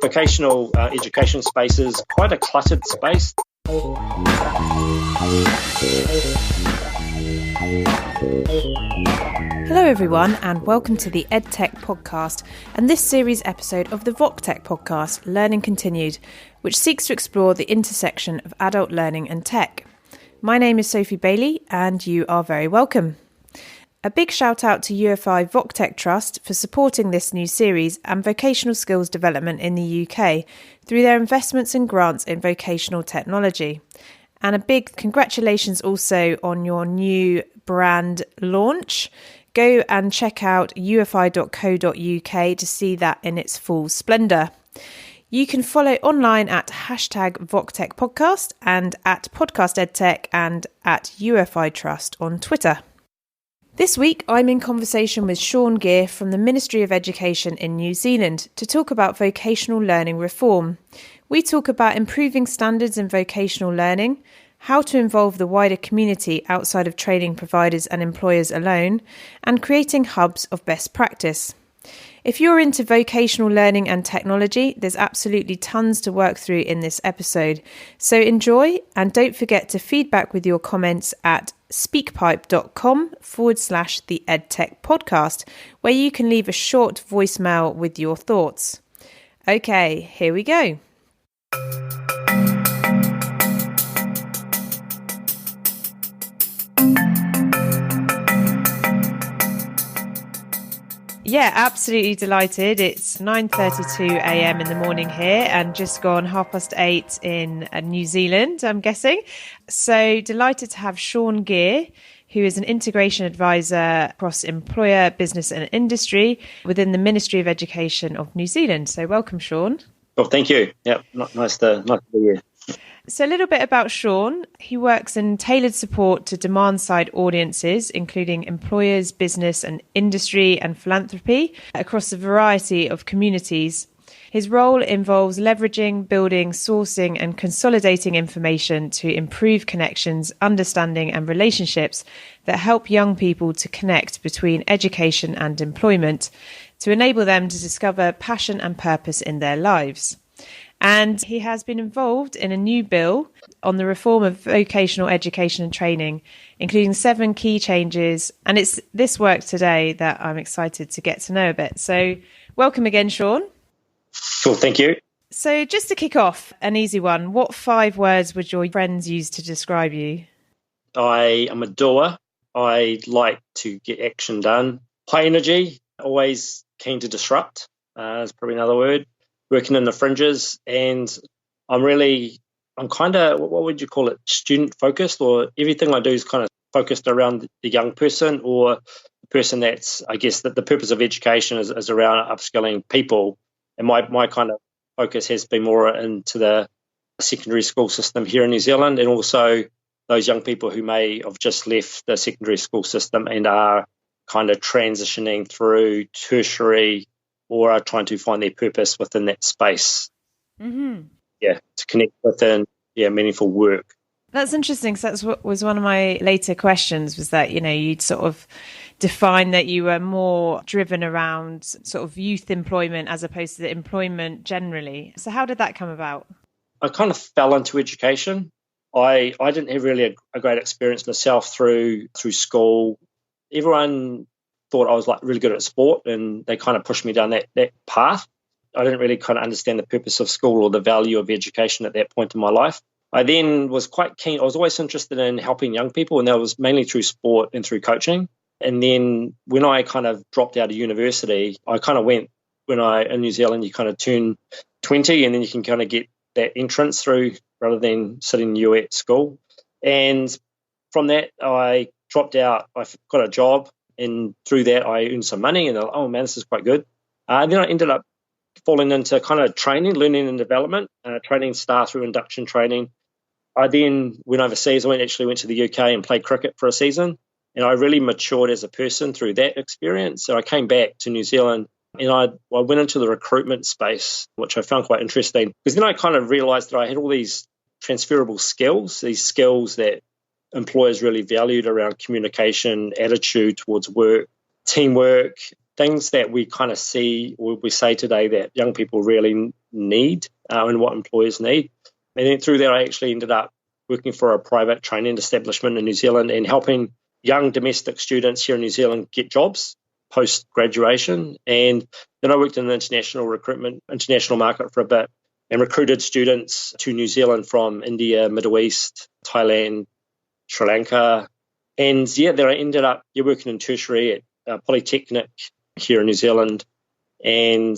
Vocational education space is quite a cluttered space. Hello everyone and welcome to the EdTech podcast and this series episode of the Voctech podcast, Learning Continued, which seeks to explore the intersection of adult learning and tech. My name is Sophie Bailey and you are very welcome. A big shout out to Ufi Voctech Trust for supporting this new series and vocational skills development in the UK through their investments and grants in vocational technology. And a big congratulations also on your new brand launch. Go and check out ufi.co.uk to see that in its full splendour. You can follow online at #VoctechPodcast and at PodcastEdTech and at Ufi Trust on Twitter. This week, I'm in conversation with Shaun Gear from the Ministry of Education in New Zealand to talk about vocational learning reform. We talk about improving standards in vocational learning, how to involve the wider community outside of training providers and employers alone, and creating hubs of best practice. If you're into vocational learning and technology, there's absolutely tons to work through in this episode. So enjoy and don't forget to feedback with your comments at speakpipe.com/the EdTech podcast, where you can leave a short voicemail with your thoughts. Okay, here we go. Yeah, absolutely delighted. It's 9:32 a.m. in the morning here and just gone 8:30 in New Zealand, I'm guessing. So delighted to have Shaun Gear, who is an integration advisor across employer, business and industry within the Ministry of Education of New Zealand. So welcome, Shaun. Well, thank you. Yeah, nice to be here. So a little bit about Shaun. He works in tailored support to demand-side audiences, including employers, business and industry and philanthropy across a variety of communities. His role involves leveraging, building, sourcing and consolidating information to improve connections, understanding and relationships that help young people to connect between education and employment to enable them to discover passion and purpose in their lives. And he has been involved in a new bill on the reform of vocational education and training, including 7 key changes. And it's this work today that I'm excited to get to know a bit. So welcome again, Shaun. Cool, thank you. So just to kick off, an easy one. What 5 words would your friends use to describe you? I am a doer. I like to get action done. High energy, always keen to disrupt. Is probably another word. Working in the fringes, and I'm kind of, what would you call it, student focused, or everything I do is kind of focused around the young person or the person that's, I guess that the purpose of education is around upskilling people. And my kind of focus has been more into the secondary school system here in New Zealand, and also those young people who may have just left the secondary school system and are kind of transitioning through tertiary or are trying to find their purpose within that space. Mm-hmm. Yeah, to connect within meaningful work. That's interesting. So that's what was one of my later questions, was that, you'd sort of define that you were more driven around sort of youth employment as opposed to employment generally. So how did that come about? I kind of fell into education. I didn't have really a great experience myself through school. Everyone thought I was really good at sport, and they kind of pushed me down that path. I didn't really kind of understand the purpose of school or the value of education at that point in my life. I then was quite keen. I was always interested in helping young people, and that was mainly through sport and through coaching. And then when I kind of dropped out of university, I kind of went, in New Zealand, you kind of turn 20 and then you can kind of get that entrance through rather than sitting you at school. And from that, I dropped out. I got a job. And through that, I earned some money, and oh man, this is quite good. Then I ended up falling into kind of training, learning and development, training staff through induction training. I then went overseas. I actually went to the UK and played cricket for a season, and I really matured as a person through that experience. So I came back to New Zealand, and I went into the recruitment space, which I found quite interesting, because then I kind of realised that I had all these transferable skills, these skills that employers really valued around communication, attitude towards work, teamwork, things that we kind of see or we say today that young people really need and what employers need. And then through that, I actually ended up working for a private training establishment in New Zealand and helping young domestic students here in New Zealand get jobs post-graduation. And then I worked in the international market for a bit and recruited students to New Zealand from India, Middle East, Thailand, Sri Lanka. And then I ended up working in tertiary at Polytechnic here in New Zealand. And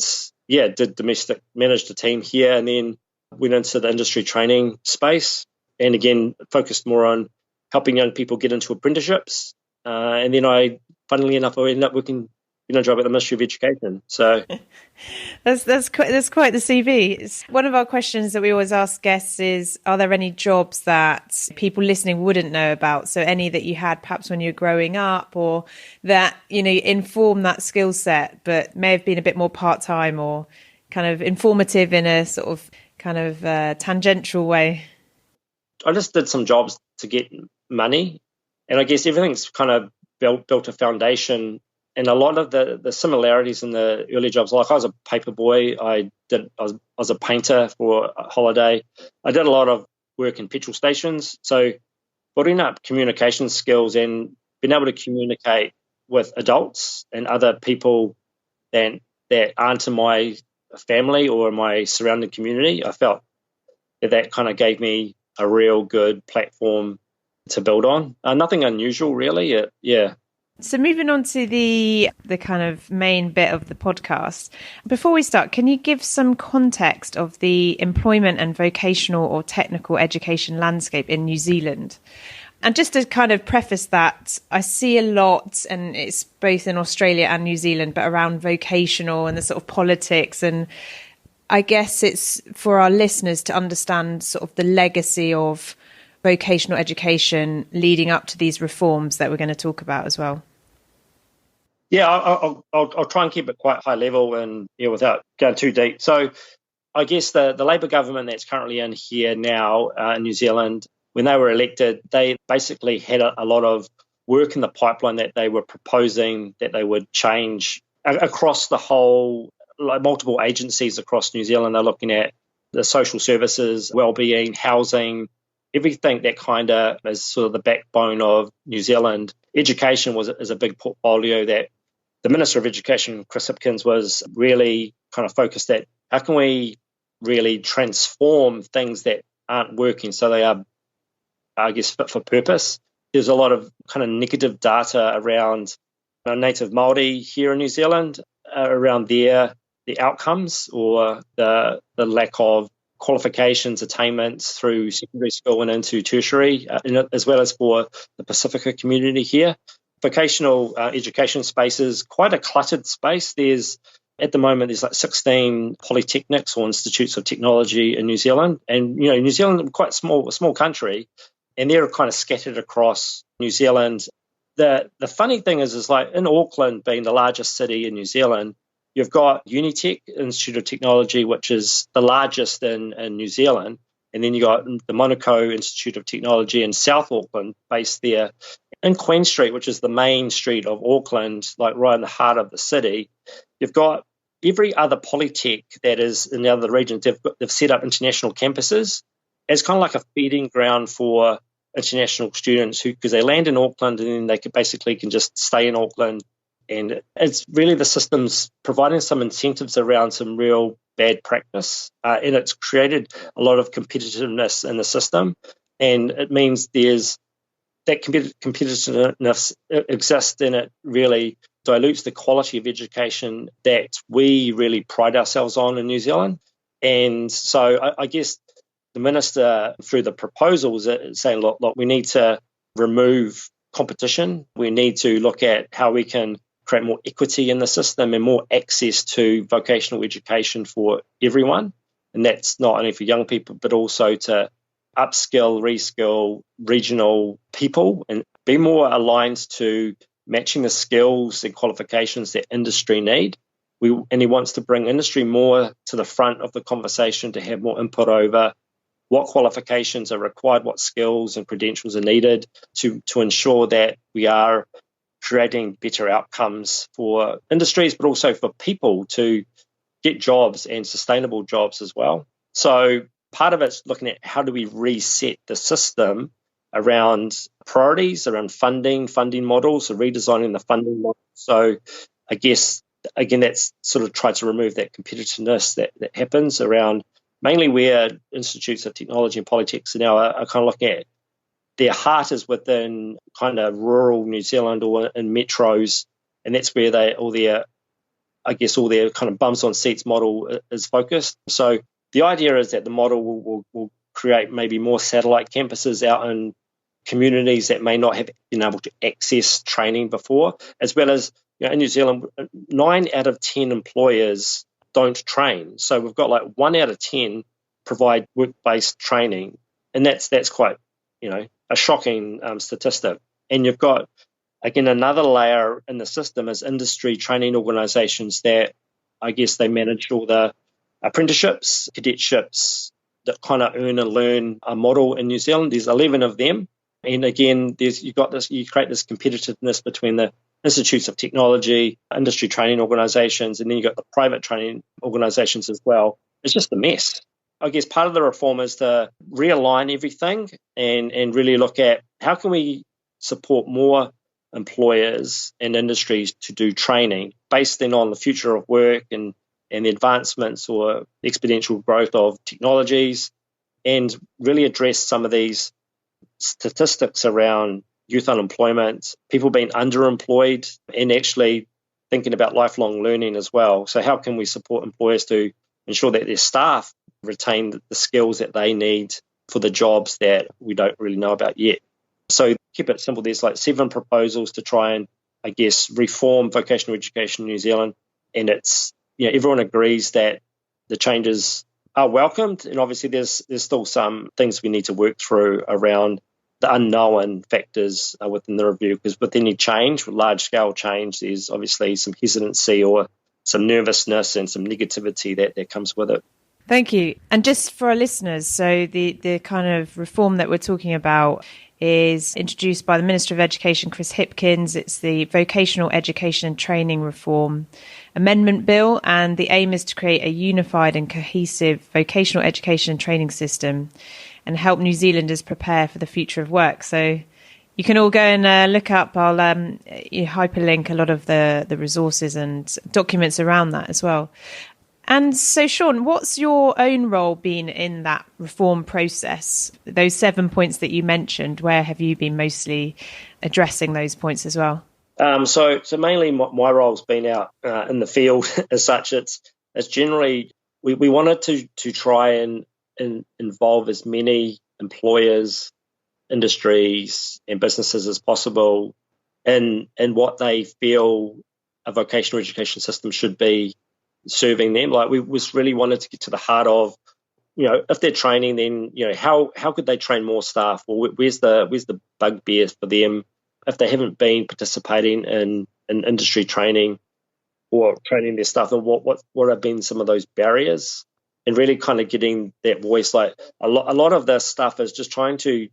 managed a team here, and then went into the industry training space. And again, focused more on helping young people get into apprenticeships. And then funnily enough, I ended up working a job at the Ministry of Education. So that's quite the CV. It's one of our questions that we always ask guests is, are there any jobs that people listening wouldn't know about? So any that you had perhaps when you were growing up, or that, inform that skill set, but may have been a bit more part-time or kind of informative in a sort of kind of tangential way? I just did some jobs to get money. And I guess everything's kind of built a foundation. And a lot of the similarities in the early jobs, like I was a paper boy, I was a painter for a holiday. I did a lot of work in petrol stations. So building up communication skills and being able to communicate with adults and other people that aren't in my family or my surrounding community, I felt that kind of gave me a real good platform to build on. Nothing unusual, really. So moving on to the kind of main bit of the podcast, before we start, can you give some context of the employment and vocational or technical education landscape in New Zealand? And just to kind of preface that, I see a lot, and it's both in Australia and New Zealand, but around vocational and the sort of politics. And I guess it's for our listeners to understand sort of the legacy of vocational education leading up to these reforms that we're going to talk about as well. Yeah, I'll try and keep it quite high level and without going too deep. So I guess the Labour government that's currently in here now in New Zealand, when they were elected, they basically had a lot of work in the pipeline that they were proposing that they would change across the whole, like multiple agencies across New Zealand. They're looking at the social services, wellbeing, housing, everything that kind of is sort of the backbone of New Zealand. Education is a big portfolio that the Minister of Education, Chris Hipkins, was really kind of focused at. How can we really transform things that aren't working so they are, I guess, fit for purpose? There's a lot of kind of negative data around native Māori here in New Zealand, around the outcomes or the lack of qualifications, attainments through secondary school and into tertiary, as well as for the Pacifica community here. Vocational education space is quite a cluttered space. At the moment, there's like 16 polytechnics or institutes of technology in New Zealand. And, New Zealand is quite a small country, and they're kind of scattered across New Zealand. The funny thing is like in Auckland being the largest city in New Zealand, you've got Unitec Institute of Technology, which is the largest in New Zealand. And then you got the Monaco Institute of Technology in South Auckland, based there. In Queen Street, which is the main street of Auckland, like right in the heart of the city, you've got every other polytech that is in the other regions. They've set up international campuses as kind of like a feeding ground for international students because they land in Auckland and then they can just stay in Auckland. And it's really the system's providing some incentives around some real bad practice. And it's created a lot of competitiveness in the system. And it means there's that competitiveness exists, and it really dilutes the quality of education that we really pride ourselves on in New Zealand. And so I guess the minister, through the proposals, is saying, look, we need to remove competition. We need to look at how we can create more equity in the system and more access to vocational education for everyone. And that's not only for young people, but also to upskill, reskill regional people and be more aligned to matching the skills and qualifications that industry need. And he wants to bring industry more to the front of the conversation to have more input over what qualifications are required, what skills and credentials are needed to ensure that we are creating better outcomes for industries, but also for people to get jobs and sustainable jobs as well. So part of it's looking at how do we reset the system around priorities, around funding models, so redesigning the funding model. So I guess, again, that's sort of tried to remove that competitiveness that happens around mainly where institutes of technology and polytechs now are kind of looking at their heart is within kind of rural New Zealand or in metros, and that's where all their kind of bums on seats model is focused. So the idea is that the model will create maybe more satellite campuses out in communities that may not have been able to access training before, as well as, in New Zealand, 9 out of 10 employers don't train. So we've got like 1 out of 10 provide work-based training, and that's quite, a shocking statistic. And you've got, again, another layer in the system is industry training organisations that I guess they manage all the apprenticeships, cadetships that kind of earn and learn a model in New Zealand. There's 11 of them. And again, you create this competitiveness between the institutes of technology, industry training organisations, and then you've got the private training organisations as well. It's just a mess. I guess part of the reform is to realign everything and really look at how can we support more employers and industries to do training based then on the future of work and the advancements or exponential growth of technologies, and really address some of these statistics around youth unemployment, people being underemployed, and actually thinking about lifelong learning as well. So how can we support employers to ensure that their staff retain the skills that they need for the jobs that we don't really know about yet? So keep it simple. There's like 7 proposals to try and, I guess, reform vocational education in New Zealand. And it's, everyone agrees that the changes are welcomed. And obviously there's still some things we need to work through around the unknown factors within the review, because with any change, with large-scale change, there's obviously some hesitancy or some nervousness and some negativity that comes with it. Thank you. And just for our listeners, so the kind of reform that we're talking about is introduced by the Minister of Education, Chris Hipkins. It's the Vocational Education and Training Reform Amendment Bill, and the aim is to create a unified and cohesive vocational education and training system and help New Zealanders prepare for the future of work. So you can all go and look up, I'll hyperlink a lot of the resources and documents around that as well. And so, Shaun, what's your own role been in that reform process? Those 7 points that you mentioned, where have you been mostly addressing those points as well? So mainly my role's been out in the field as such. It's generally, we wanted to try and involve as many employers, industries and businesses as possible in what they feel a vocational education system should be serving them. Like, we was really wanted to get to the heart of, if they're training, then how could they train more staff? Or where's the bugbear for them if they haven't been participating in industry training or training their staff? And what have been some of those barriers? And really kind of getting that voice. Like a lot of this stuff is just trying to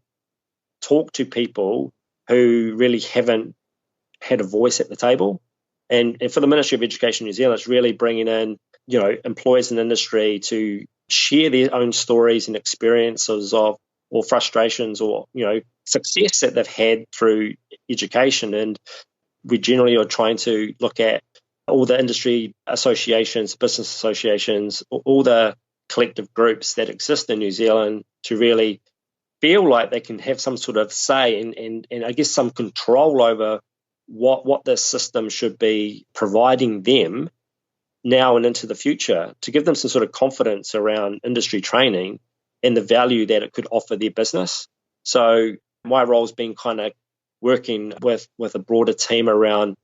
talk to people who really haven't had a voice at the table. And for the Ministry of Education New Zealand, it's really bringing in, employers in industry to share their own stories and experiences of, or frustrations or, success that they've had through education. And we generally are trying to look at all the industry associations, business associations, all the collective groups that exist in New Zealand to really feel like they can have some sort of say and I guess some control over what this system should be providing them now and into the future, to give them some sort of confidence around industry training and the value that it could offer their business. So my role has been kind of working with a broader team around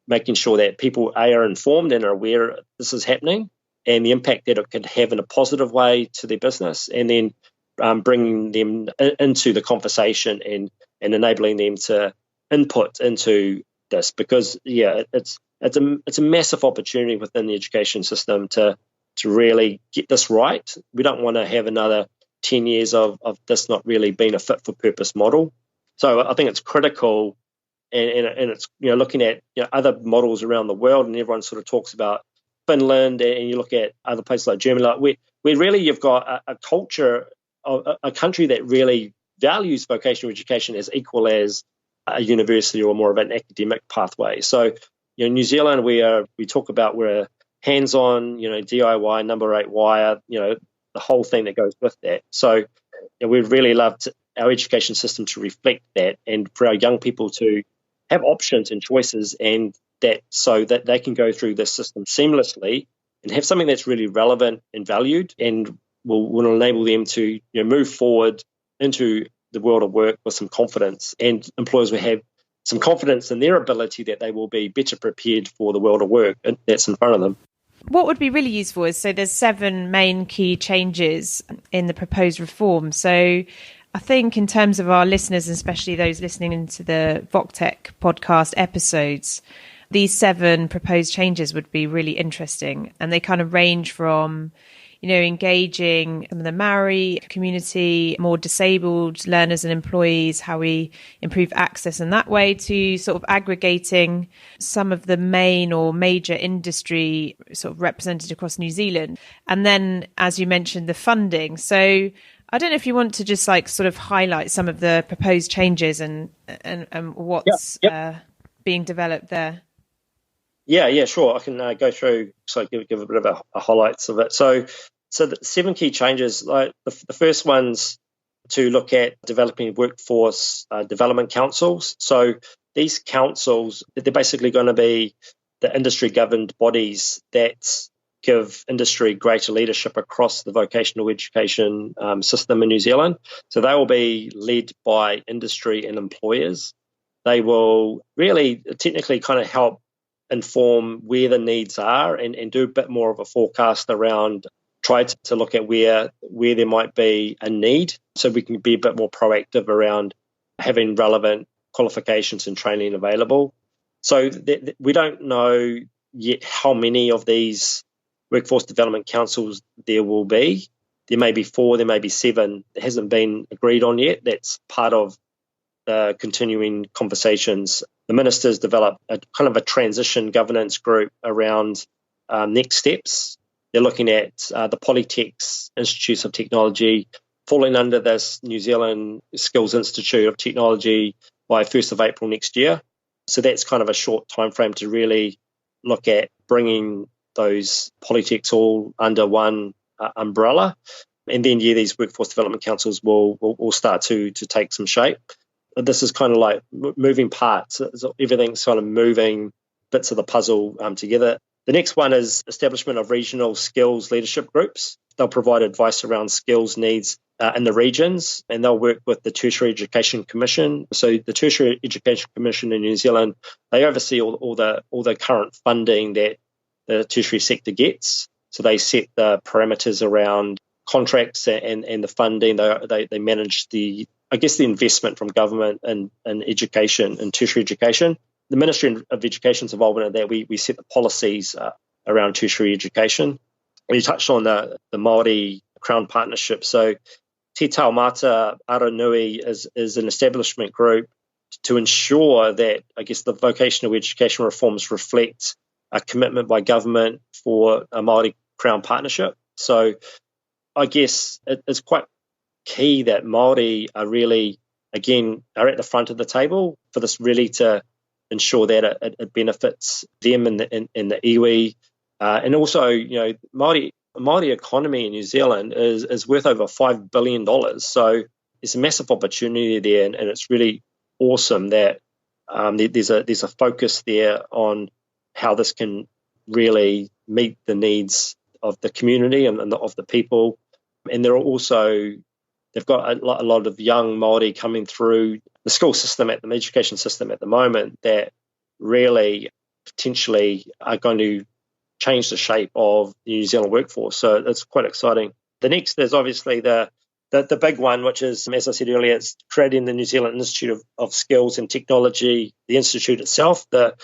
making sure that people are informed and are aware this is happening and the impact that it could have in a positive way to their business, and then bringing them into the conversation and enabling them to input into this, because it's a massive opportunity within the education system to really get this right. We don't want to have another 10 years of this not really being a fit for purpose model. So I think it's critical, and it's looking at other models around the world, and everyone sort of talks about Finland, and you look at other places like Germany, like where really you've got a culture, a country that really values vocational education as equal as a university or more of an academic pathway. So, New Zealand, we talk about we're hands-on, DIY, number 8 wire, the whole thing that goes with that. So, we'd really love our education system to reflect that, and for our young people to have options and choices, and that so that they can go through this system seamlessly and have something that's really relevant and valued, and will enable them to move forward into the world of work with some confidence, and employers will have some confidence in their ability that they will be better prepared for the world of work that's in front of them. What would be really useful is, so there's 7 main key changes in the proposed reform. So I think in terms of our listeners, and especially those listening into the Voctech podcast episodes, these 7 proposed changes would be really interesting. And they kind of range from, engaging some of the Maori community, more disabled learners and employees, how we improve access in that way, to sort of aggregating some of the main or major industry sort of represented across New Zealand. And then, as you mentioned, the funding. So I don't know if you want to just sort of highlight some of the proposed changes and what's being developed there. Yeah, sure. I can go through, so give a bit of a highlights of it. So the 7 key changes, like the first one's to look at developing workforce development councils. So these councils, they're basically going to be the industry-governed bodies that give industry greater leadership across the vocational education system in New Zealand. So they will be led by industry and employers. They will really technically kind of help inform where the needs are, and do a bit more of a forecast around, try to look at where there might be a need, so we can be a bit more proactive around having relevant qualifications and training available. So we don't know yet how many of these workforce development councils there will be. There may be 4, there may be 7. It hasn't been agreed on yet. That's part of the continuing conversations. The ministers developed a kind of a transition governance group around next steps. They're looking at the Polytechs Institutes of Technology falling under this New Zealand Skills Institute of Technology by 1st of April next year. So that's kind of a short time frame to really look at bringing those Polytechs all under one umbrella. And then, these workforce development councils will start to take some shape. This is kind of like moving parts. Everything's kind of moving bits of the puzzle together. The next one is establishment of regional skills leadership groups. They'll provide advice around skills needs in the regions, and they'll work with the Tertiary Education Commission. So the Tertiary Education Commission in New Zealand, they oversee all the current funding that the tertiary sector gets. So they set the parameters around contracts and the funding. They manage the investment from government in education and tertiary education. The Ministry of Education's involvement in that. We set the policies around tertiary education. You touched on the Māori Crown Partnership. So Te Taumata Aranui is an establishment group to ensure that, the vocational education reforms reflect a commitment by government for a Māori Crown Partnership. So I guess it's quite key that Māori are really, are at the front of the table for this, really to ensure that it benefits them in the iwi. And also, Māori economy in New Zealand is worth over $5 billion. So there's a massive opportunity there, and it's really awesome that there's a focus there on how this can really meet the needs of the community and of the people. And they've got a lot of young Māori coming through the school system, the education system at the moment, that really potentially are going to change the shape of the New Zealand workforce. So it's quite exciting. The next is obviously the big one, which is, as I said earlier, it's creating the New Zealand Institute of Skills and Technology. The institute itself, the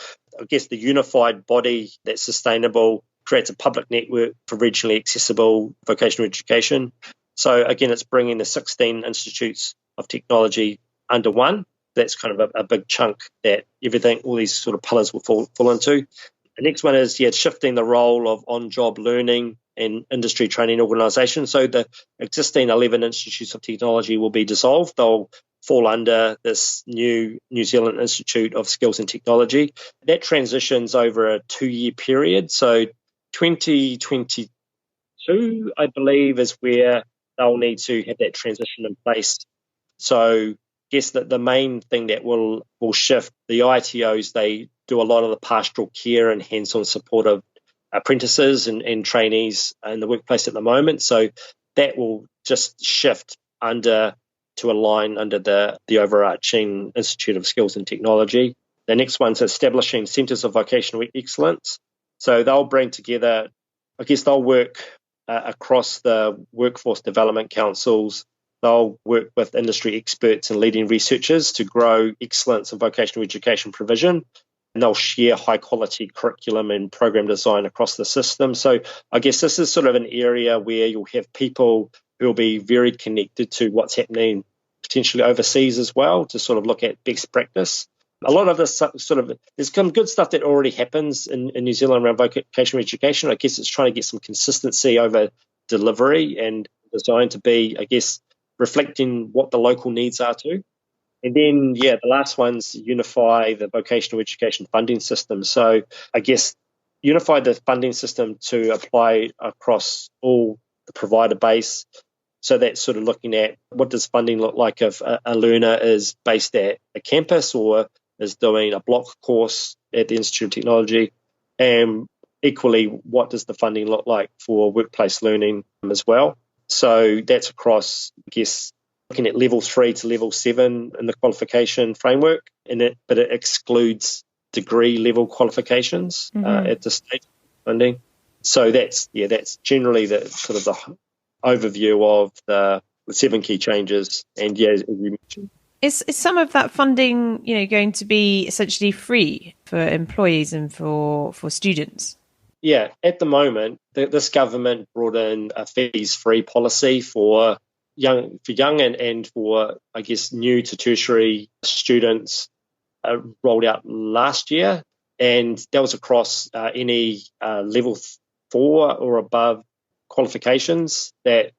unified body that's sustainable, creates a public network for regionally accessible vocational education. So again, it's bringing the 16 institutes of technology under one. That's kind of a big chunk that all these sort of pillars will fall into. The next one is shifting the role of on-job learning and industry training organisations. So the existing 11 institutes of technology will be dissolved. They'll fall under this new New Zealand Institute of Skills and Technology. That transitions over a 2-year period. So 2022, I believe, is where they'll need to have that transition in place. So I guess that the main thing that will shift, the ITOs, they do a lot of the pastoral care and hands-on support of apprentices and trainees in the workplace at the moment. So that will just shift to align under the overarching Institute of Skills and Technology. The next one's establishing centres of vocational excellence. So they'll bring together, I guess they'll work across the workforce development councils. They'll work with industry experts and leading researchers to grow excellence in vocational education provision. And they'll share high-quality curriculum and program design across the system. So I guess this is sort of an area where you'll have people who will be very connected to what's happening potentially overseas as well, to sort of look at best practice. A lot of this there's some good stuff that already happens in New Zealand around vocational education. I guess it's trying to get some consistency over delivery and designed to be, I guess, reflecting what the local needs are too. And then, the last one's unify the vocational education funding system. So I guess unify the funding system to apply across all the provider base. So that's sort of looking at what does funding look like if a learner is based at a campus or is doing a block course at the Institute of Technology. And equally, what does the funding look like for workplace learning as well? So that's across, I guess, looking at level 3 to level 7 in the qualification framework, but it excludes degree level qualifications at this stage of funding. So that's generally the sort of the overview of the 7 key changes. And as you mentioned, is some of that funding, going to be essentially free for employees and for students? Yeah, at the moment, this government brought in a fees-free policy for young and for, I guess, new to tertiary students, rolled out last year, and that was across any level 4 or above qualifications that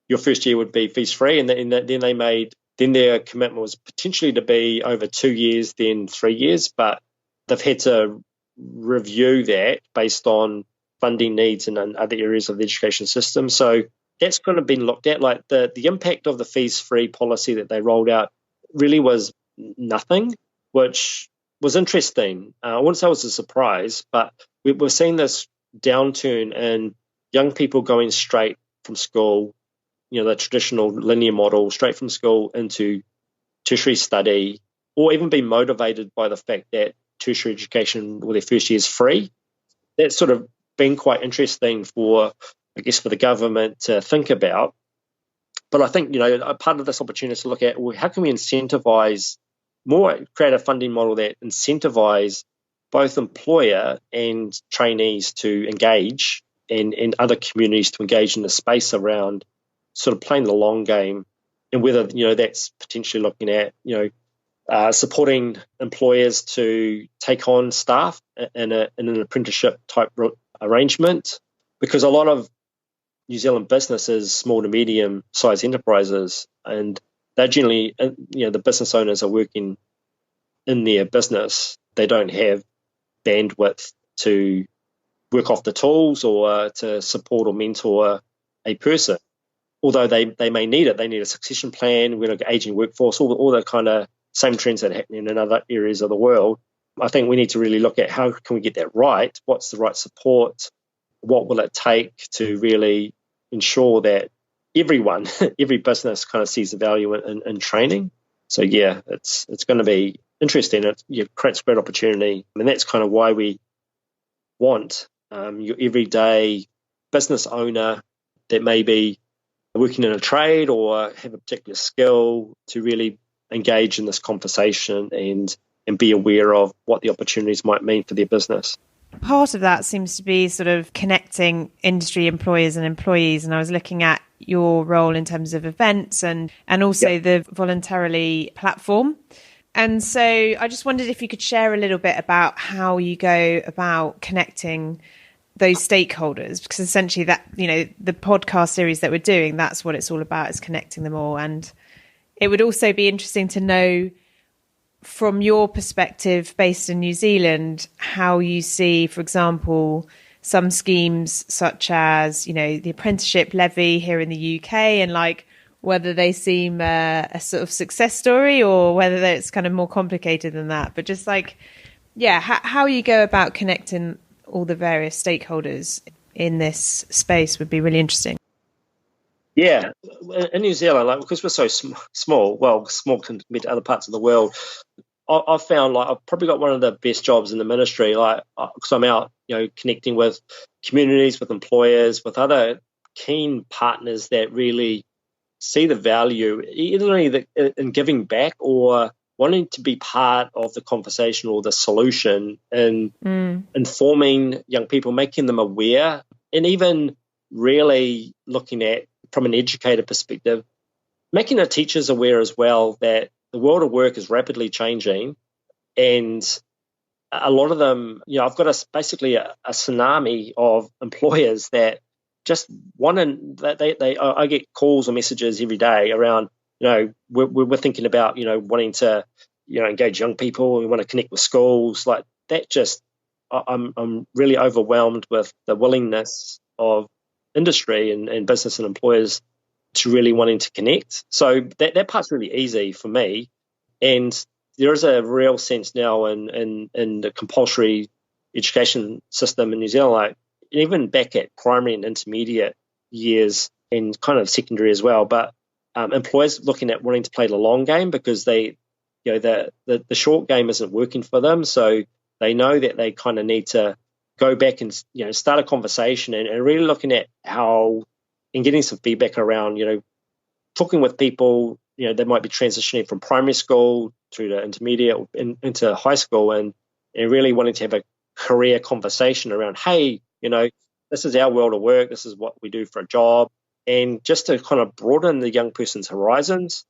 your first year would be fees-free, and then their commitment was potentially to be over 2 years, then 3 years, but they've had to review that based on funding needs in other areas of the education system. So that's kind of been looked at. Like the impact of the fees-free policy that they rolled out really was nothing, which was interesting. I wouldn't say it was a surprise, but we're seeing this downturn in young people going straight from school, the traditional linear model, straight from school into tertiary study, or even being motivated by the fact that tertiary education, their first year is free. That's sort of been quite interesting for the government to think about. But I think, a part of this opportunity is to look at, well, how can we incentivize create a funding model that incentivize both employer and trainees to engage and other communities to engage in the space around sort of playing the long game, and whether, that's potentially looking at, supporting employers to take on staff in an apprenticeship type arrangement, because a lot of New Zealand businesses, small to medium sized enterprises, and they're generally, the business owners are working in their business. They don't have bandwidth to work off the tools or to support or mentor a person. Although they may need it, they need a succession plan, we're looking at aging workforce, all the kind of same trends that are happening in other areas of the world. I think we need to really look at how can we get that right? What's the right support? What will it take to really ensure that everyone, every business kind of sees the value in training? So it's going to be interesting. It creates great opportunity, and that's kind of why we want your everyday business owner that may be working in a trade or have a particular skill to really engage in this conversation and be aware of what the opportunities might mean for their business. Part of that seems to be sort of connecting industry employers and employees. And I was looking at your role in terms of events and also the voluntarily platform. And so I just wondered if you could share a little bit about how you go about connecting those stakeholders, because essentially that, the podcast series that we're doing, that's what it's all about, is connecting them all. And it would also be interesting to know, from your perspective based in New Zealand, how you see, for example, some schemes such as, the apprenticeship levy here in the UK, and whether they seem a sort of success story or whether it's kind of more complicated than that. But just how you go about connecting all the various stakeholders in this space would be really interesting. Yeah, in New Zealand, because we're so small compared to other parts of the world, I've found I've probably got one of the best jobs in the ministry, because I'm out, connecting with communities, with employers, with other keen partners that really see the value either in giving back or wanting to be part of the conversation or the solution, and informing young people, making them aware, and even really looking at, from an educator perspective, making the teachers aware as well that the world of work is rapidly changing, and a lot of them, I've got basically a tsunami of employers that just want to. I get calls or messages every day around, we're thinking about, wanting to, engage young people. We want to connect with schools like that. Just I'm really overwhelmed with the willingness of industry and business and employers to really wanting to connect. So that part's really easy for me. And there is a real sense now in the compulsory education system in New Zealand, even back at primary and intermediate years and kind of secondary as well. But employers looking at wanting to play the long game, because they, the short game isn't working for them. So they know that they kind of need to go back and, start a conversation and really looking at how, and getting some feedback around, talking with people, they might be transitioning from primary school through to intermediate into high school, and really wanting to have a career conversation around, hey, this is our world of work, this is what we do for a job, and just to kind of broaden the young person's horizons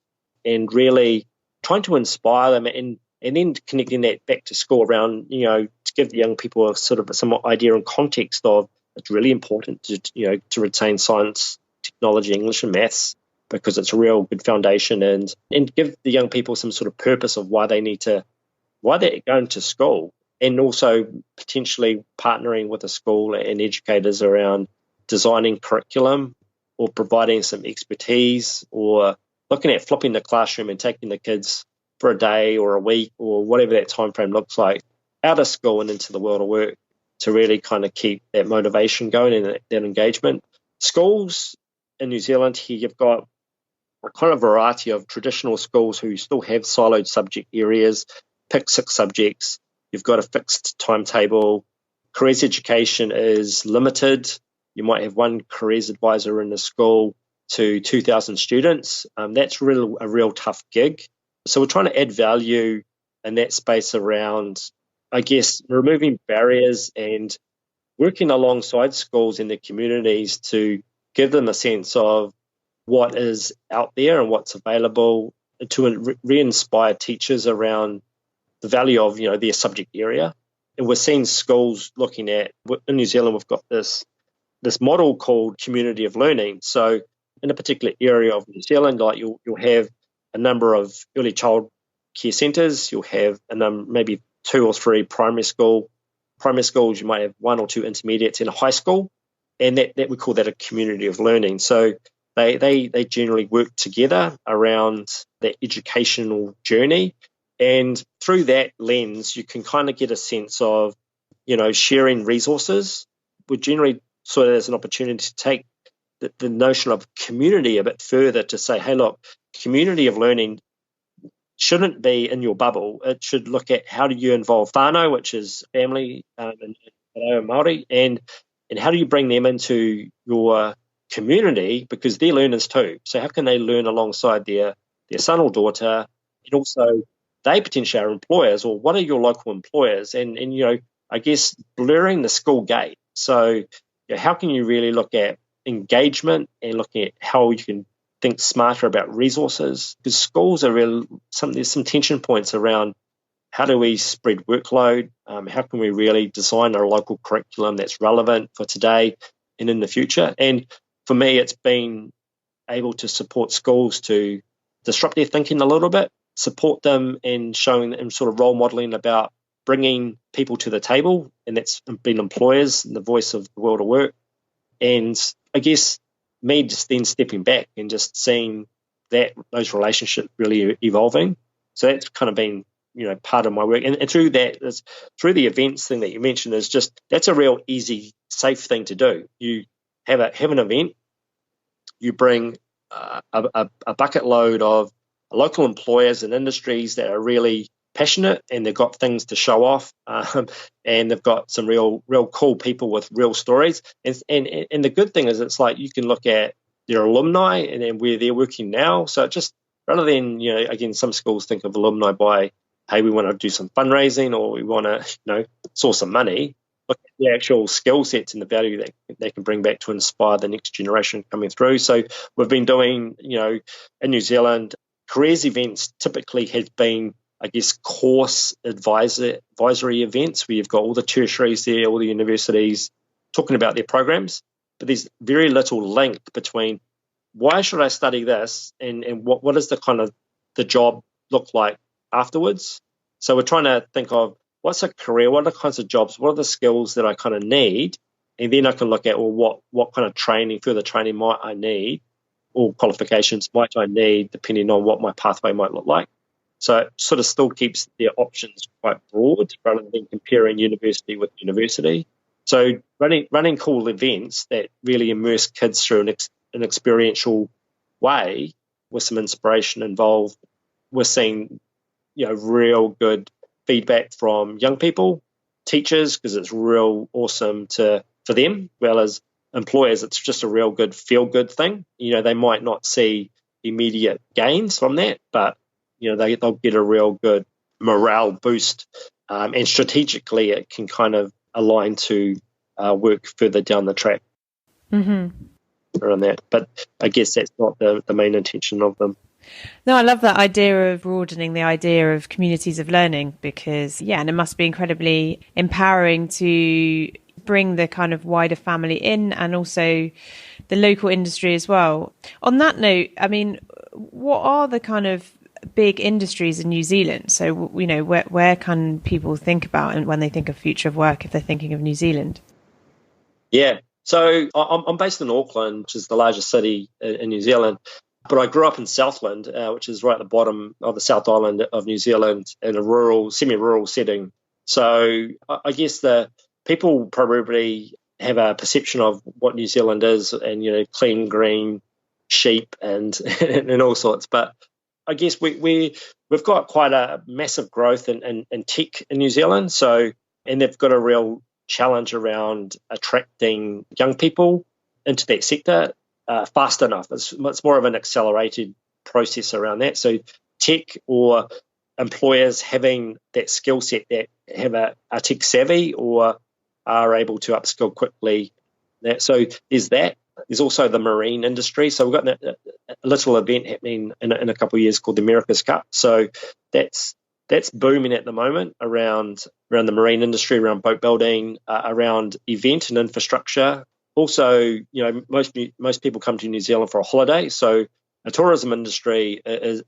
and really trying to inspire them, and then connecting that back to school around, to give the young people a sort of some idea and context of, it's really important to retain science, technology, English and maths, because it's a real good foundation, and give the young people some sort of purpose of why they're going to school, and also potentially partnering with a school and educators around designing curriculum or providing some expertise, or looking at flipping the classroom and taking the kids for a day or a week or whatever that time frame looks like out of school and into the world of work, to really kind of keep that motivation going and that engagement. Schools in New Zealand here, you've got a kind of variety of traditional schools who still have siloed subject areas, pick 6 subjects. You've got a fixed timetable. Careers education is limited. You might have one careers advisor in the school to 2,000 students. That's a real tough gig. So we're trying to add value in that space around, I guess, removing barriers and working alongside schools in their communities to give them a sense of what is out there and what's available, to re-inspire teachers around the value of, their subject area. And we're seeing schools looking at, in New Zealand, we've got this model called community of learning. So in a particular area of New Zealand, you'll have a number of early child care centres, you'll have maybe 2 or 3 primary schools, you might have 1 or 2 intermediates in a high school, and that we call that a community of learning. So they generally work together around that educational journey, and through that lens you can kind of get a sense of, sharing resources. We generally sort of as an opportunity to take the notion of community a bit further, to say, hey, look, community of learning shouldn't be in your bubble. It should look at how do you involve whānau, which is family and Māori, and how do you bring them into your community, because they're learners too. So how can they learn alongside their son or daughter, and also they potentially are employers, or what are your local employers, and I guess blurring the school gate. So how can you really look at engagement and looking at how you can think smarter about resources, because schools are there's some tension points around how do we spread workload, how can we really design a local curriculum that's relevant for today and in the future. And for me, it's been able to support schools to disrupt their thinking a little bit, support them in showing and sort of role modeling about bringing people to the table, and that's been employers and the voice of the world of work. And I guess me just then stepping back and just seeing those relationships really evolving. So that's kind of been, part of my work. And through that, through the events thing that you mentioned, is just, that's a real easy, safe thing to do. You have an event, you bring a bucket load of local employers and industries that are really passionate, and they've got things to show off, and they've got some real cool people with real stories. And the good thing is, it's like you can look at their alumni and then where they're working now. So just rather than, again, some schools think of alumni by, hey, we want to do some fundraising, or we want to, source some money. Look at the actual skill sets and the value that they can bring back to inspire the next generation coming through. So we've been doing, in New Zealand, careers events typically has been, I guess, course advisory events where you've got all the tertiaries there, all the universities talking about their programs, but there's very little link between why should I study this and what is the kind of the job look like afterwards. So we're trying to think of what's a career, what are the kinds of jobs, what are the skills that I kind of need, and then I can look at, well, what kind of further training might I need, or qualifications might I need, depending on what my pathway might look like. So it sort of still keeps their options quite broad rather than comparing university with university. So running cool events that really immerse kids through an experiential way with some inspiration involved, we're seeing real good feedback from young people, teachers, because it's real awesome for them, as well as employers. It's just a real good feel-good thing. They might not see immediate gains from that, but they'll get a real good morale boost, and strategically it can kind of align to work further down the track around that. But I guess that's not the main intention of them. No, I love that idea of broadening the idea of communities of learning, because, and it must be incredibly empowering to bring the kind of wider family in, and also the local industry as well. On that note, I mean, what are the kind of big industries in New Zealand? So, where can people think about and when they think of future of work, if they're thinking of New Zealand? Yeah. So I'm based in Auckland, which is the largest city in New Zealand. But I grew up in Southland, which is right at the bottom of the South Island of New Zealand, in a semi-rural setting. So I guess the people probably have a perception of what New Zealand is, and clean, green, sheep, and and all sorts. But I guess we've got quite a massive growth in tech in New Zealand. So, and they've got a real challenge around attracting young people into that sector fast enough. It's more of an accelerated process around that. So tech, or employers having that skill set that have a tech savvy or are able to upskill quickly. So there's that. There's also the marine industry. So we've got a little event happening in a couple of years called the America's Cup. So that's booming at the moment around the marine industry, around boat building, around event and infrastructure. Also, most people come to New Zealand for a holiday. So the tourism industry is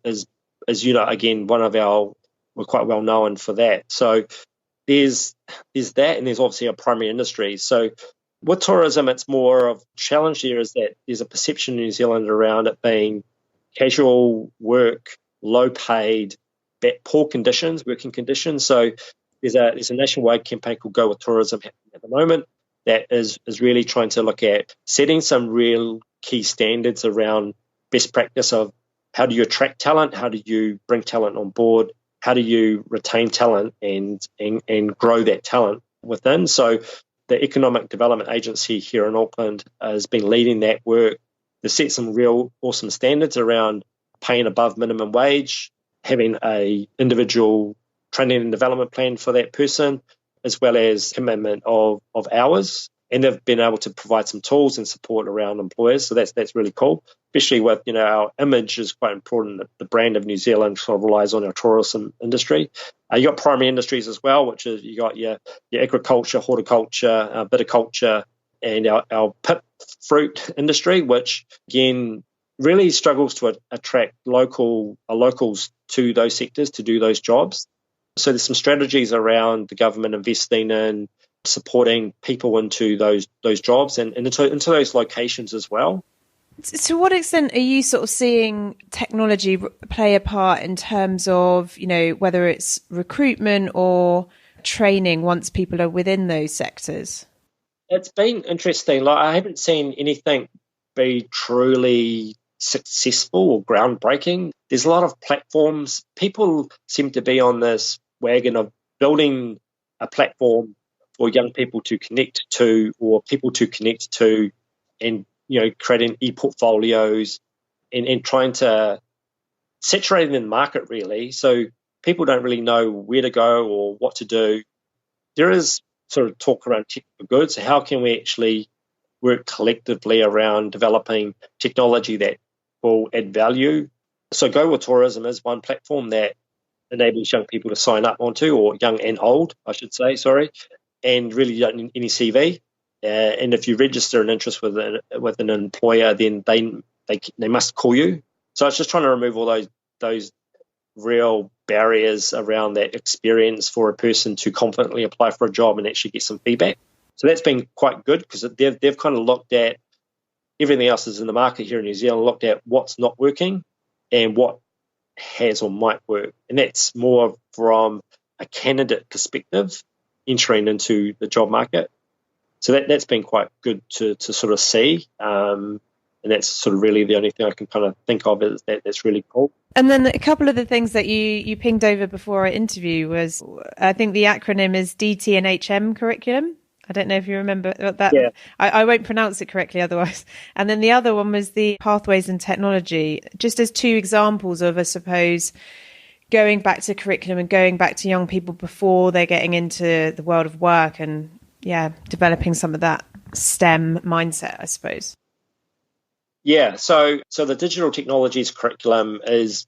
again, we're quite well known for that. So there's that, and there's obviously a primary industry. So with tourism, it's more of a challenge there is that there's a perception in New Zealand around it being casual work, low paid, poor working conditions. So there's a nationwide campaign called Go With Tourism happening at the moment that is really trying to look at setting some real key standards around best practice of how do you attract talent, how do you bring talent on board, how do you retain talent and grow that talent within. So the Economic Development Agency here in Auckland has been leading that work to set some real awesome standards around paying above minimum wage, having a individual training and development plan for that person, as well as commitment of hours. and they've been able to provide some tools and support around employers. So that's really cool, especially with, our image is quite important. The brand of New Zealand sort of relies on our tourism industry. You got primary industries as well, which is you got your agriculture, horticulture, viticulture, and our pip fruit industry, which again really struggles to attract locals to those sectors to do those jobs. So there's some strategies around the government investing in supporting people into those jobs and into those locations as well. To what extent are you sort of seeing technology play a part in terms of, whether it's recruitment or training once people are within those sectors? It's been interesting. I haven't seen anything be truly successful or groundbreaking. There's a lot of platforms. People seem to be on this wagon of building a platform for young people to connect to, or people to connect to, and creating e-portfolios and trying to saturate the market really. So people don't really know where to go or what to do. There is sort of talk around technical goods. How can we actually work collectively around developing technology that will add value? So Go with Tourism is one platform that enables young people to sign up onto, or young and old, I should say, and really you don't need any CV. And if you register an interest with an employer, then they must call you. So it's just trying to remove all those real barriers around that experience for a person to confidently apply for a job and actually get some feedback. So that's been quite good, because they've kind of looked at everything else is in the market here in New Zealand, looked at what's not working and what has or might work. And that's more from a candidate perspective entering into the job market. So that's been quite good to sort of see. And that's sort of really the only thing I can kind of think of is that's really cool. And then a couple of the things that you pinged over before our interview was, I think the acronym is DT and HM curriculum. I don't know if you remember that. Yeah. I won't pronounce it correctly otherwise. And then the other one was the pathways and technology, just as two examples of, I suppose, going back to curriculum and going back to young people before they're getting into the world of work and, developing some of that STEM mindset, I suppose. Yeah, so the digital technologies curriculum is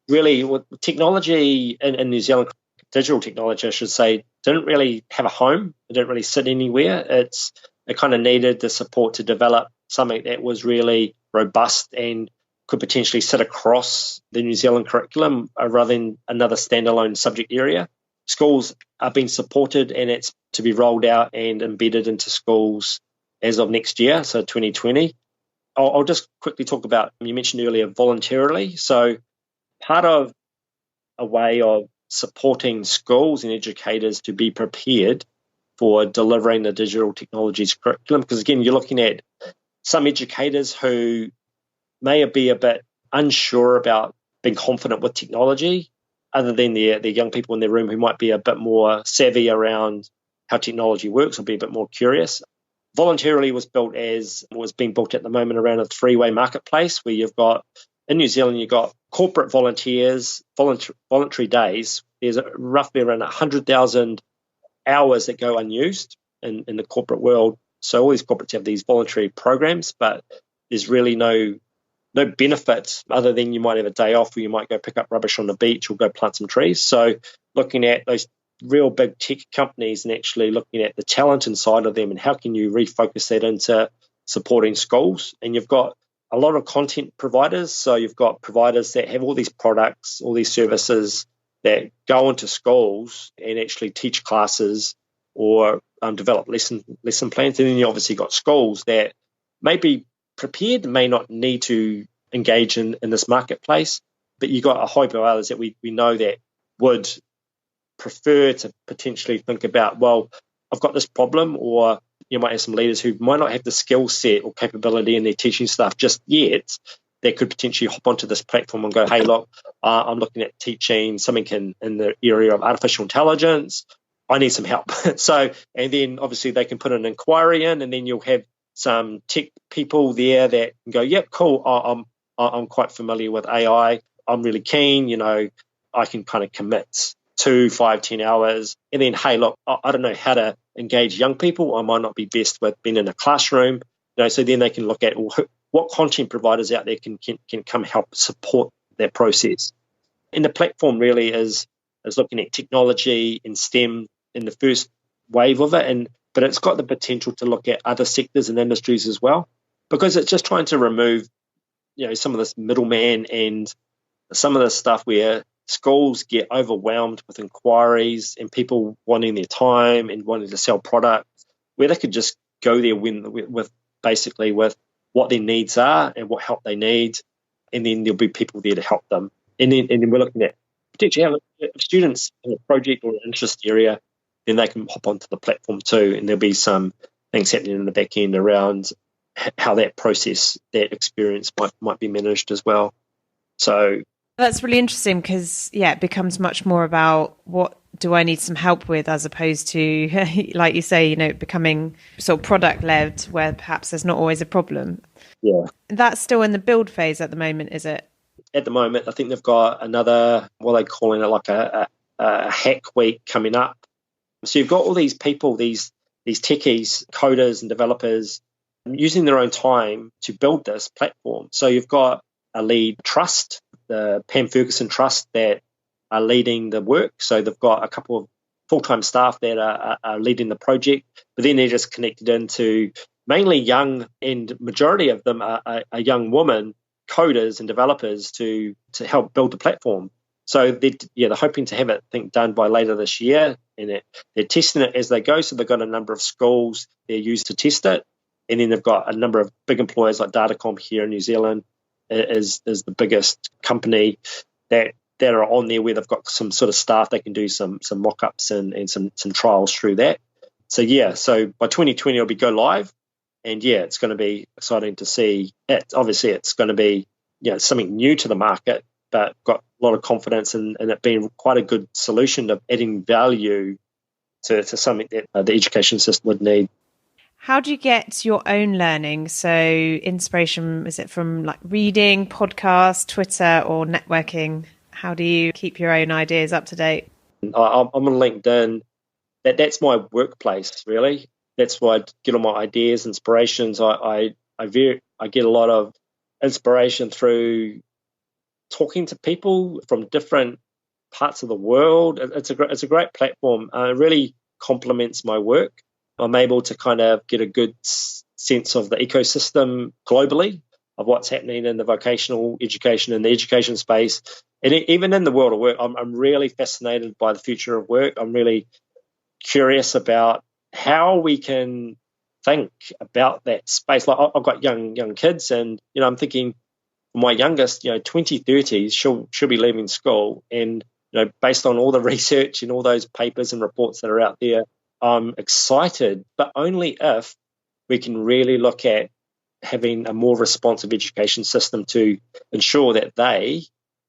really technology in New Zealand. Digital technology, I should say, didn't really have a home. It didn't really sit anywhere. It kind of needed the support to develop something that was really robust and could potentially sit across the New Zealand curriculum rather than another standalone subject area. Schools are being supported, and it's to be rolled out and embedded into schools as of next year, so 2020. I'll just quickly talk about, you mentioned earlier, voluntarily. So part of a way of supporting schools and educators to be prepared for delivering the digital technologies curriculum, because again, you're looking at some educators who may be a bit unsure about being confident with technology, other than the young people in their room who might be a bit more savvy around how technology works or be a bit more curious. Voluntarily was being built at the moment around a three-way marketplace where you've got, in New Zealand, you've got corporate volunteers, voluntary days. There's roughly around 100,000 hours that go unused in the corporate world. So all these corporates have these voluntary programs, but there's really no benefit other than you might have a day off where you might go pick up rubbish on the beach or go plant some trees. So looking at those real big tech companies and actually looking at the talent inside of them and how can you refocus that into supporting schools. And you've got a lot of content providers. So you've got providers that have all these products, all these services that go into schools and actually teach classes or develop lesson plans. And then you obviously got schools that may be prepared, may not need to engage in this marketplace, but you've got a whole bunch of others that we know that would prefer to potentially think about, well, I've got this problem, or you might have some leaders who might not have the skill set or capability in their teaching staff just yet, that could potentially hop onto this platform and go, hey, look, I'm looking at teaching something in the area of artificial intelligence. I need some help. So, and then obviously they can put an inquiry in, and then you'll have some tech people there that can go, yep, cool, I'm quite familiar with AI. I'm really keen, I can kind of commit 2, 5, 10 hours. And then, hey, look, I don't know how to engage young people. I might not be best with being in a classroom. So then they can look at what content providers out there can come help support that process. And the platform really is looking at technology and STEM in the first wave of it, but it's got the potential to look at other sectors and industries as well, because it's just trying to remove, some of this middleman and some of the stuff where schools get overwhelmed with inquiries and people wanting their time and wanting to sell products, where they could just go there with what their needs are and what help they need, and then there'll be people there to help them. And then we're looking at potentially if students in a project or an interest area, then they can hop onto the platform too, and there'll be some things happening in the back end around how that process, that experience might be managed as well. So that's really interesting because, it becomes much more about what do I need some help with, as opposed to, like you say, becoming sort of product-led where perhaps there's not always a problem. Yeah. That's still in the build phase at the moment, is it? At the moment, I think they've got another, what they're calling it, like a hack week coming up. So you've got all these people, these techies, coders and developers using their own time to build this platform. So you've got a lead trust, the Pam Ferguson Trust, that are leading the work. So they've got a couple of full-time staff that are leading the project, but then they're just connected into mainly young, and majority of them are young women, coders and developers to help build the platform. So they're hoping to have it, I think, done by later this year, and they're testing it as they go. So they've got a number of schools they're used to test it, and then they've got a number of big employers like Datacom here in New Zealand is the biggest company that are on there, where they've got some sort of staff they can do some mock-ups and some trials through that. So so by 2020 it'll be go live, and it's going to be exciting to see it. Obviously it's going to be something new to the market, but got a lot of confidence in it being quite a good solution of adding value to something that the education system would need. How do you get your own learning? So inspiration, is it from like reading, podcasts, Twitter, or networking? How do you keep your own ideas up to date? I'm on LinkedIn. That's my workplace, really. That's where I get all my ideas, inspirations. I get a lot of inspiration through talking to people from different parts of the world. It's a great platform. It really complements my work. I'm able to kind of get a good sense of the ecosystem globally of what's happening in the vocational education and the education space. And even in the world of work, I'm really fascinated by the future of work. I'm really curious about how we can think about that space. Like I've got young kids, and I'm thinking my youngest, 2030s, she'll be leaving school, and based on all the research and all those papers and reports that are out there, I'm excited, but only if we can really look at having a more responsive education system to ensure that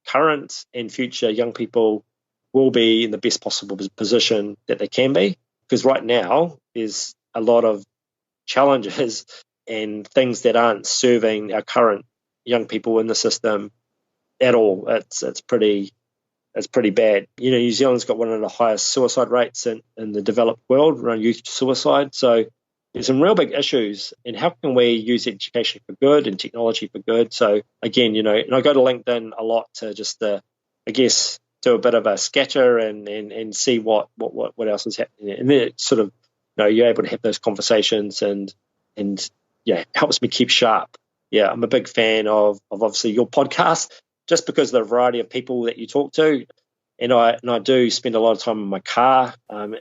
current and future young people, will be in the best possible position that they can be. Because right now, there's a lot of challenges and things that aren't serving our current young people in the system at all. It's pretty bad. New Zealand's got one of the highest suicide rates in the developed world around youth suicide. So there's some real big issues. And how can we use education for good and technology for good? So again, and I go to LinkedIn a lot to just, I guess, do a bit of a scatter and see what else is happening. And then it sort of, you're able to have those conversations and helps me keep sharp. Yeah, I'm a big fan of obviously your podcast, just because of the variety of people that you talk to. And I do spend a lot of time in my car, and,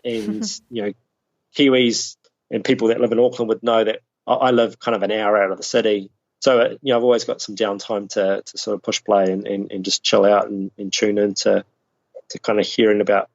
Kiwis and people that live in Auckland would know that I live kind of an hour out of the city. So, I've always got some downtime to sort of push play and just chill out and tune into kind of hearing about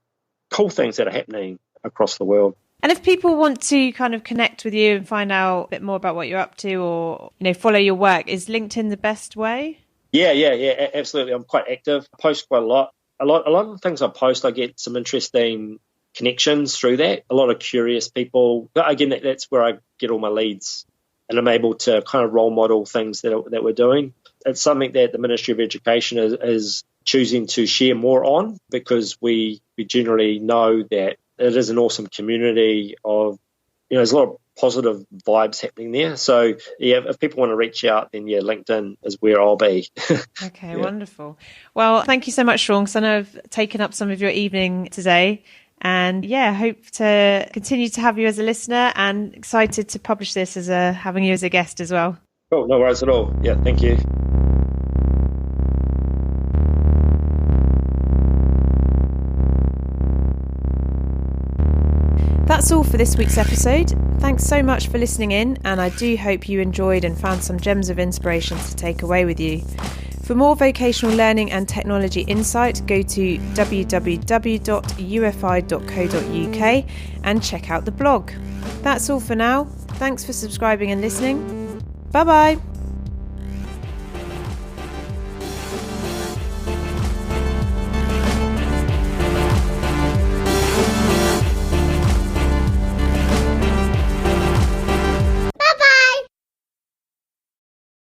cool things that are happening across the world. And if people want to kind of connect with you and find out a bit more about what you're up to, or, follow your work, is LinkedIn the best way? Yeah, absolutely. I'm quite active. I post quite a lot. A lot of the things I post, I get some interesting connections through that. A lot of curious people. Again, that's where I get all my leads, and I'm able to kind of role model things that we're doing. It's something that the Ministry of Education is choosing to share more on, because we generally know that it is an awesome community of, there's a lot of positive vibes happening there. So yeah, if people want to reach out, then yeah, LinkedIn is where I'll be. Okay, yeah. Wonderful. Well, thank you so much, Shaun, because I know I've taken up some of your evening today. And yeah, hope to continue to have you as a listener, and excited to publish this as having you as a guest as well. Cool, no worries at all. Yeah, thank you. That's all for this week's episode. Thanks so much for listening in, and I do hope you enjoyed and found some gems of inspiration to take away with you. For more vocational learning and technology insight, go to www.ufi.co.uk and check out the blog. That's all for now. Thanks for subscribing and listening. Bye-bye.